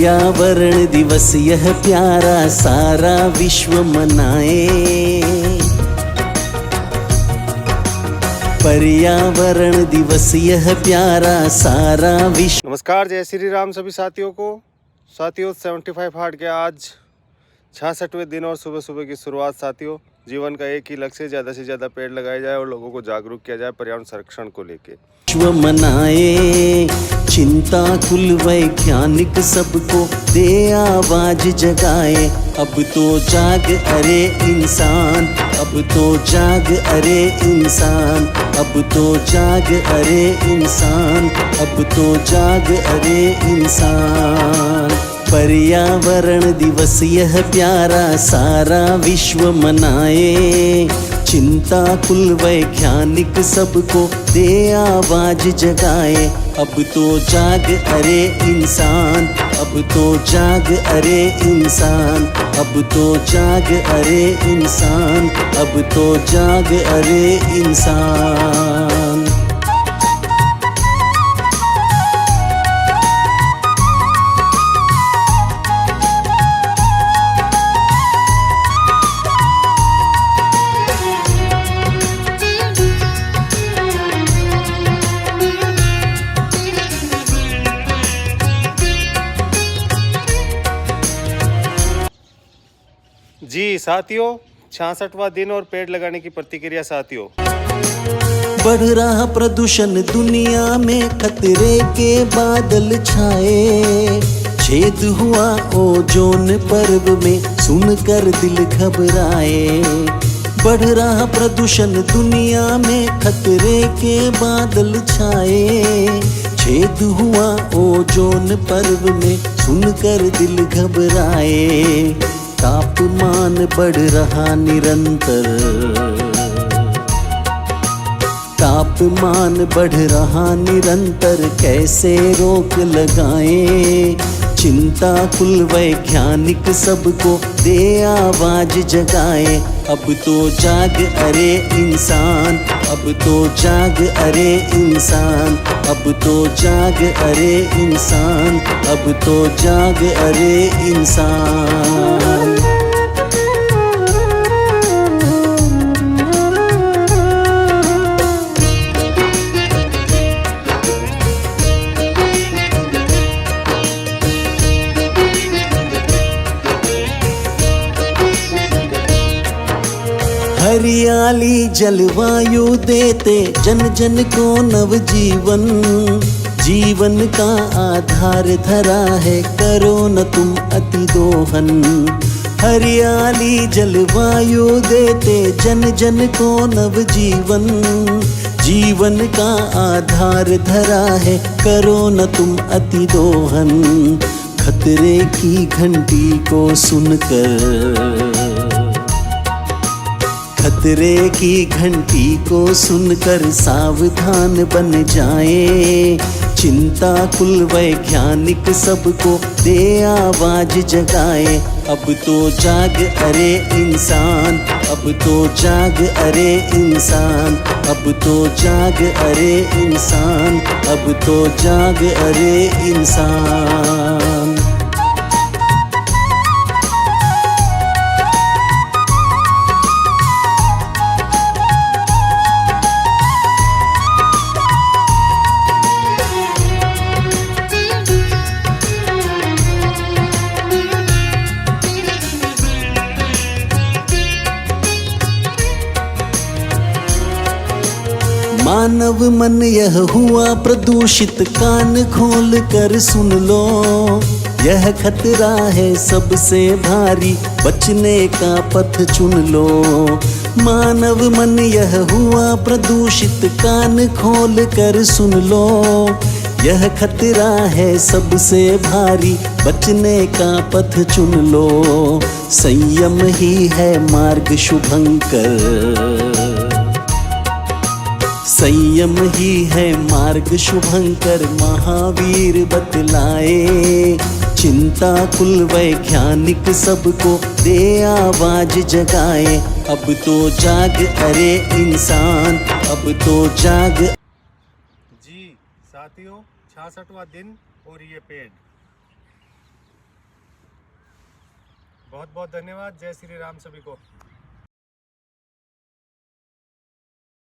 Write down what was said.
पर्यावरण दिवस यह प्यारा सारा विश्व मनाए। पर्यावरण दिवस यह प्यारा सारा विश्व। नमस्कार, जय श्री राम सभी साथियों को। साथियों 75 हार्ट के आज 66वें दिन और सुबह सुबह की शुरुआत। साथियों जीवन का एक ही लक्ष्य, ज़्यादा से ज़्यादा पेड़ लगाए जाए और लोगों को जागरूक किया जाए पर्यावरण संरक्षण को लेके। विश्व मनाए चिंता कुल वैज्ञानिक सबको दे आवाज जगाए। अब तो जाग अरे इंसान, अब तो जाग अरे इंसान, अब तो जाग अरे इंसान, अब तो जाग अरे इंसान। पर्यावरण दिवस यह प्यारा सारा विश्व मनाए। चिंता कुल वैज्ञानिक सबको दे आवाज जगाए। अब तो जाग अरे इंसान, अब तो जाग अरे इंसान, अब तो जाग अरे इंसान, अब तो जाग अरे इंसान। जी साथियों, 66वां दिन और पेड़ लगाने की प्रतिक्रिया। साथियों बढ़ रहा प्रदूषण दुनिया में खतरे के बादल छाए। छेद हुआ ओजोन परत में सुनकर दिल घबराए। बढ़ रहा प्रदूषण दुनिया में खतरे के बादल छाए। छेद हुआ ओजोन परत में सुनकर दिल घबराए। तापमान बढ़ रहा निरंतर, तापमान बढ़ रहा निरंतर, कैसे रोक लगाएं। चिंता कुल वैज्ञानिक सबको दे आवाज जगाए। अब तो जाग अरे इंसान, अब तो जाग अरे इंसान, अब तो जाग अरे इंसान, अब तो जाग अरे इंसान। हरियाली जलवायु देते जन जन को नवजीवन। जीवन का आधार धरा है, करो न तुम अति दोहन। हरियाली जलवायु देते जन जन को नवजीवन। जीवन का आधार धरा है, करो न तुम अति दोहन। खतरे की घंटी को सुनकर, खतरे की घंटी को सुनकर सावधान बन जाए। चिंता कुल वैज्ञानिक सबको दे आवाज जगाए। अब तो जाग अरे इंसान, अब तो जाग अरे इंसान, अब तो जाग अरे इंसान, अब तो जाग अरे इंसान। मानव मन यह हुआ प्रदूषित, कान खोल कर सुन लो। यह खतरा है सबसे भारी, बचने का पथ चुन लो। मानव मन यह हुआ प्रदूषित, कान खोल कर सुन लो। यह खतरा है सबसे भारी, बचने का पथ चुन लो। संयम ही है मार्ग शुभंकर, संयम ही है मार्ग शुभंकर, महावीर बतलाए। चिंता कुल वैज्ञानिक सबको दे आवाज जगाए। अब तो जाग अरे इंसान, अब तो जाग। जी साथियों, 66वां दिन और ये पेड़ बहुत बहुत धन्यवाद। जय श्री राम सभी को।